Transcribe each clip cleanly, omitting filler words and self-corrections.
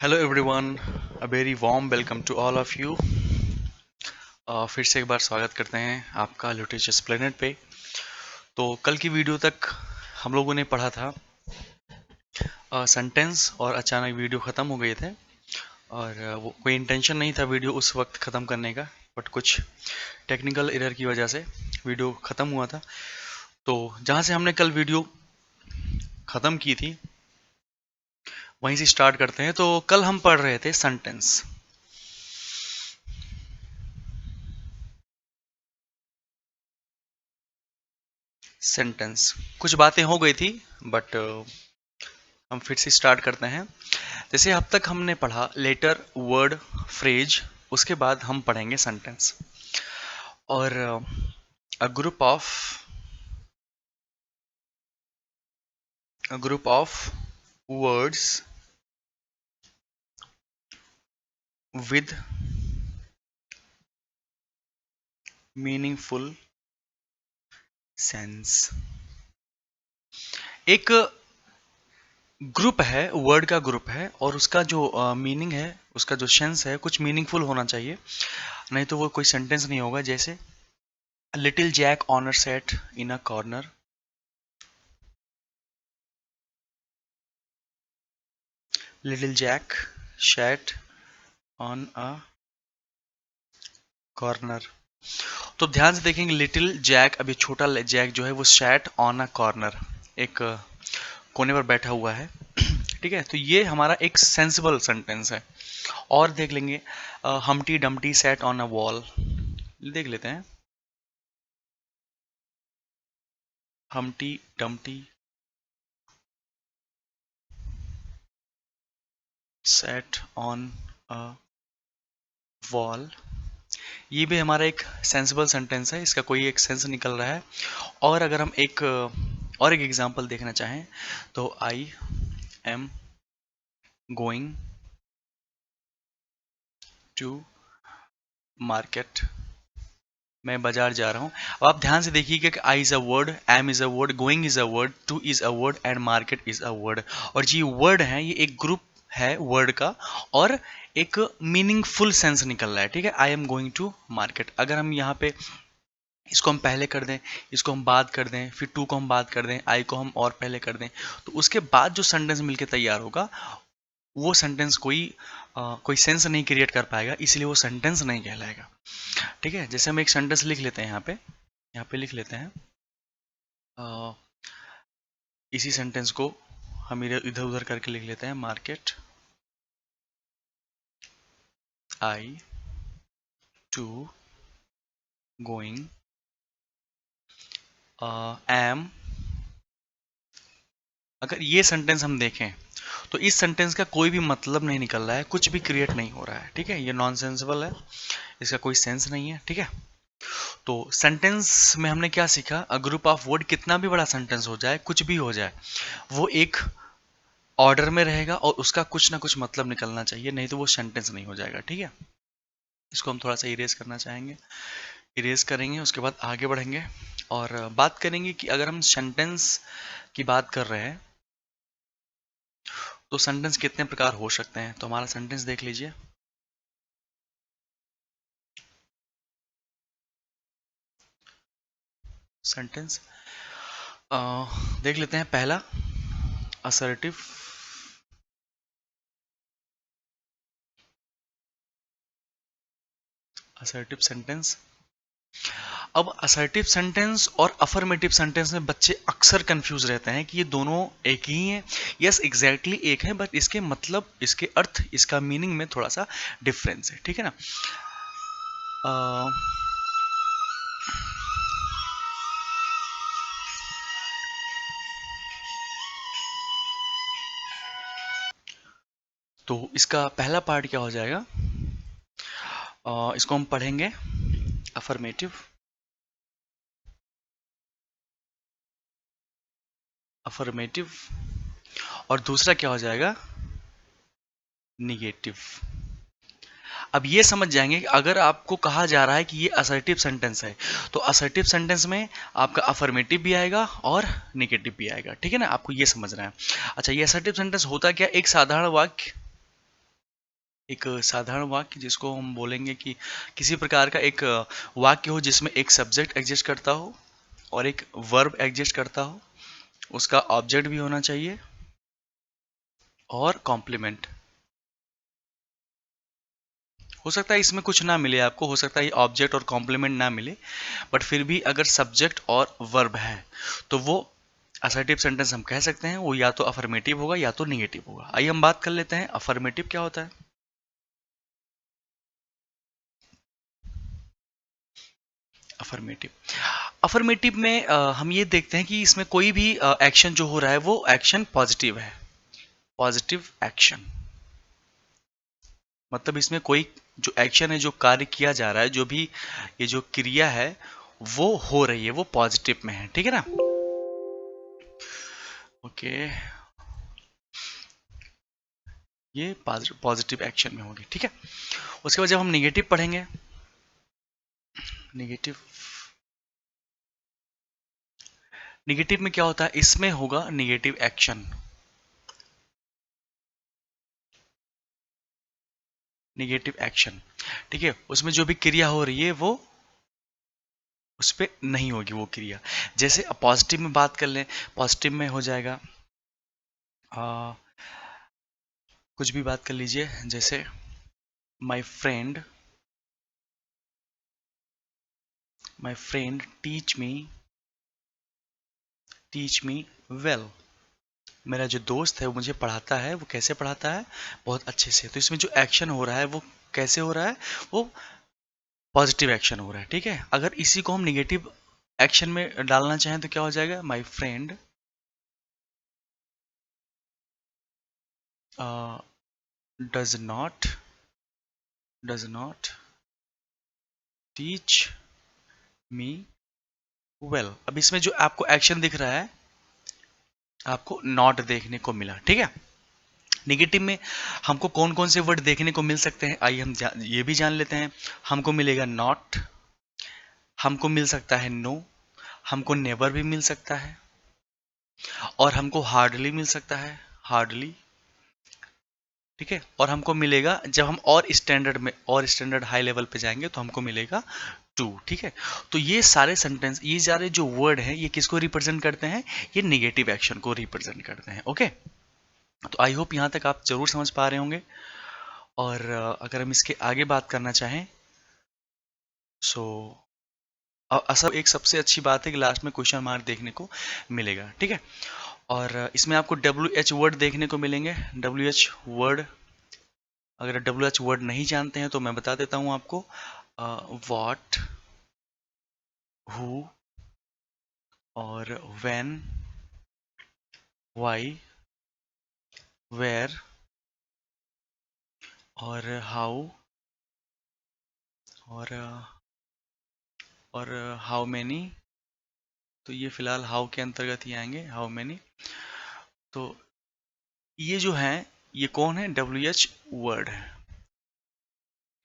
Hello everyone, a very warm welcome to all of you. फिर से एक बार स्वागत करते हैं आपका लिटरेचर्स प्लेनेट पे। तो कल की वीडियो तक हम लोगों ने पढ़ा था सेंटेंस और अचानक वीडियो ख़त्म हो गए थे। और वो कोई इंटेंशन नहीं था वीडियो उस वक्त ख़त्म करने का, बट कुछ टेक्निकल एरर की वजह से वीडियो ख़त्म हुआ था। तो जहाँ से हमने कल वीडियो ख़त्म की थी वहीं से स्टार्ट करते हैं। तो कल हम पढ़ रहे थे सेंटेंस। सेंटेंस कुछ बातें हो गई थी, बट हम फिर से स्टार्ट करते हैं। जैसे अब तक हमने पढ़ा लेटर, वर्ड, फ्रेज, उसके बाद हम पढ़ेंगे सेंटेंस। और a group of a group of words with meaningful sense. एक ग्रुप है, वर्ड का ग्रुप है, और उसका जो मीनिंग है, उसका जो सेंस है, कुछ मीनिंगफुल होना चाहिए, नहीं तो वो कोई सेंटेंस नहीं होगा। जैसे little Jack honour set in a corner. Little Jack sat on a corner. तो ध्यान से देखेंगे, लिटिल जैक, अभी छोटा जैक जो है वो सैट ऑन अ कॉर्नर, एक कोने पर बैठा हुआ है। ठीक है, तो ये हमारा एक सेंसिबल सेंटेंस है। और देख लेंगे, हमटी Dumpty set on a wall. देख लेते हैं, हमटी Dumpty set on a wall. ये भी हमारा एक सेंसिबल सेंटेंस है, इसका कोई एक सेंस निकल रहा है। और अगर हम और एक एग्जांपल देखना चाहें तो I am going to market. मैं बाजार जा रहा हूँ। अब आप ध्यान से देखिएगा कि I is a word, am is a word, going is a word, to is a word and market is a word. और ये वर्ड है, ये एक ग्रुप है वर्ड का, और एक मीनिंगफुल सेंस निकल रहा है। ठीक है, I am going to market. अगर हम यहाँ पे इसको हम पहले कर दें, इसको हम बाद कर दें, फिर टू को हम बाद कर दें, आई को हम और पहले कर दें, तो उसके बाद जो सेंटेंस मिलके तैयार होगा वो सेंटेंस कोई सेंस नहीं क्रिएट कर पाएगा, इसलिए वो सेंटेंस नहीं कहलाएगा। ठीक है, जैसे हम एक सेंटेंस लिख लेते हैं यहाँ पे लिख लेते हैं, अ, इसी सेंटेंस को हम इधर इधर उधर करके लिख लेते हैं। Market I to going am. अगर ये सेंटेंस हम देखें तो इस सेंटेंस का कोई भी मतलब नहीं निकल रहा है, कुछ भी क्रिएट नहीं हो रहा है। ठीक है, ये नॉनसेंसिबल है, इसका कोई सेंस नहीं है। ठीक है, तो सेंटेंस में हमने क्या सीखा, अ ग्रुप ऑफ वर्ड, कितना भी बड़ा सेंटेंस हो जाए, कुछ भी हो जाए, वो एक ऑर्डर में रहेगा और उसका कुछ ना कुछ मतलब निकलना चाहिए, नहीं तो वो सेंटेंस नहीं हो जाएगा। ठीक है, इसको हम थोड़ा सा इरेज करना चाहेंगे, इरेज करेंगे, उसके बाद आगे बढ़ेंगे और बात करेंगे कि अगर हम सेंटेंस की बात कर रहे हैं तो सेंटेंस कितने प्रकार हो सकते हैं। तो हमारा सेंटेंस देख लीजिए, सेंटेंस देख लेते हैं। पहला, असर्टिव, असर्टिव सेंटेंस। अब असर्टिव सेंटेंस और अफर्मेटिव सेंटेंस में बच्चे अक्सर कंफ्यूज रहते हैं कि ये दोनों एक ही हैं। यस, एग्जैक्टली एक है, बट इसके मतलब, इसके अर्थ, इसका मीनिंग में थोड़ा सा डिफरेंस है। ठीक है ना। अ, तो इसका पहला पार्ट क्या हो जाएगा, इसको हम पढ़ेंगे अफर्मेटिव, अफर्मेटिव, और दूसरा क्या हो जाएगा, निगेटिव। अब ये समझ जाएंगे कि अगर आपको कहा जा रहा है कि ये असर्टिव सेंटेंस है, तो असर्टिव सेंटेंस में आपका अफर्मेटिव भी आएगा और निगेटिव भी आएगा। ठीक है ना, आपको ये समझना है। अच्छा, ये असर्टिव सेंटेंस होता क्या, एक साधारण वाक्य एक साधारण वाक्य जिसको हम बोलेंगे कि किसी प्रकार का एक वाक्य हो जिसमें एक सब्जेक्ट एग्जिस्ट करता हो और एक वर्ब एग्जिस्ट करता हो, उसका ऑब्जेक्ट भी होना चाहिए और कॉम्प्लीमेंट। हो सकता है इसमें कुछ ना मिले आपको, हो सकता है ये ऑब्जेक्ट और कॉम्प्लीमेंट ना मिले, बट फिर भी अगर सब्जेक्ट और वर्ब है तो वो असर्टिव सेंटेंस हम कह सकते हैं। वो या तो अफर्मेटिव होगा या तो निगेटिव होगा। आइए हम बात कर लेते हैं अफर्मेटिव क्या होता है। अफर्मेटिव, अफर्मेटिव में हम ये देखते हैं कि इसमें कोई भी एक्शन जो हो रहा है वो एक्शन पॉजिटिव है। पॉजिटिव एक्शन मतलब इसमें कोई जो एक्शन है, जो कार्य किया जा रहा है, जो भी ये जो क्रिया है वो हो रही है, वो पॉजिटिव में है। ठीक है ना। ओके, ये पॉजिटिव एक्शन में होगी। ठीक है, उसके बाद जब हम निगेटिव पढ़ेंगे, निगेटिव, निगेटिव में क्या होता है, इसमें होगा निगेटिव एक्शन। निगेटिव एक्शन, ठीक है, उसमें जो भी क्रिया हो रही है वो उस पर नहीं होगी वो क्रिया। जैसे पॉजिटिव में बात कर लें, पॉजिटिव में हो जाएगा कुछ भी बात कर लीजिए, जैसे my friend, my friend teach me well. मेरा जो दोस्त है वो मुझे पढ़ाता है। वो कैसे पढ़ाता है, बहुत अच्छे से। तो इसमें जो एक्शन हो रहा है वो कैसे हो रहा है, वो पॉजिटिव एक्शन हो रहा है। ठीक है, अगर इसी को हम निगेटिव एक्शन में डालना चाहें तो क्या हो जाएगा, my friend does not teach me well. अब इसमें जो आपको एक्शन दिख रहा है, आपको नॉट देखने को मिला। ठीक है, निगेटिव में हमको कौन कौन से वर्ड देखने को मिल सकते हैं, आइए हम ये भी जान लेते हैं। हमको मिलेगा नॉट, हमको मिल सकता है नो, हमको नेवर भी मिल सकता है, और हमको हार्डली मिल सकता है, हार्डली। ठीक है, और हमको मिलेगा जब हम और स्टैंडर्ड में, और स्टैंडर्ड हाई लेवल पे जाएंगे तो हमको मिलेगा टू। ठीक है, तो ये सारे सेंटेंस, ये सारे जो वर्ड हैं, ये किसको रिप्रेजेंट करते हैं, ये निगेटिव एक्शन को रिप्रेजेंट करते हैं। ओके, तो आई होप यहाँ तक आप जरूर समझ पा रहे होंगे। और अगर हम इसके आगे बात करना चाहें, सो असल एक सबसे अच्छी बात है कि लास्ट में क्वेश्चन मार्क देखने को मिलेगा। ठीक है, और इसमें आपको WH वर्ड देखने को मिलेंगे। WH वर्ड, अगर WH वर्ड नहीं जानते हैं तो मैं बता देता हूं आपको। व्हाट, हु, और व्हेन, व्हाई, वेयर, और हाउ, और हाउ मेनी। तो ये फिलहाल हाउ के अंतर्गत ही आएंगे, हाउ मेनी। तो ये जो है, ये कौन है, WH वर्ड है।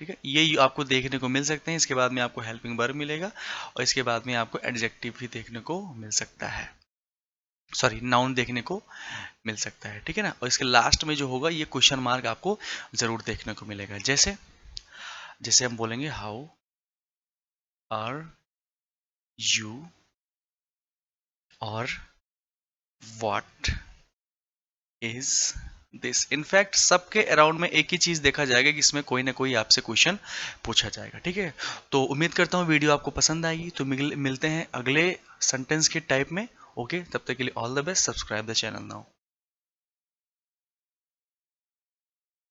ठीक है, ये आपको देखने को मिल सकते हैं। इसके बाद में आपको हेल्पिंग वर्ब मिलेगा, और इसके बाद में आपको एडजेक्टिव भी देखने को मिल सकता है, सॉरी नाउन देखने को मिल सकता है। ठीक है ना, और इसके लास्ट में जो होगा ये क्वेश्चन मार्क आपको जरूर देखने को मिलेगा। जैसे जैसे हम बोलेंगे हाउ आर यू, और व्हाट इज दिस। इनफैक्ट सबके अराउंड में एक ही चीज देखा जाएगा कि इसमें कोई ना कोई आपसे क्वेश्चन पूछा जाएगा। ठीक है, तो उम्मीद करता हूँ वीडियो आपको पसंद आएगी। तो मिलते हैं अगले सेंटेंस के टाइप में। ओके, तब तक के लिए all the best. Subscribe the channel now.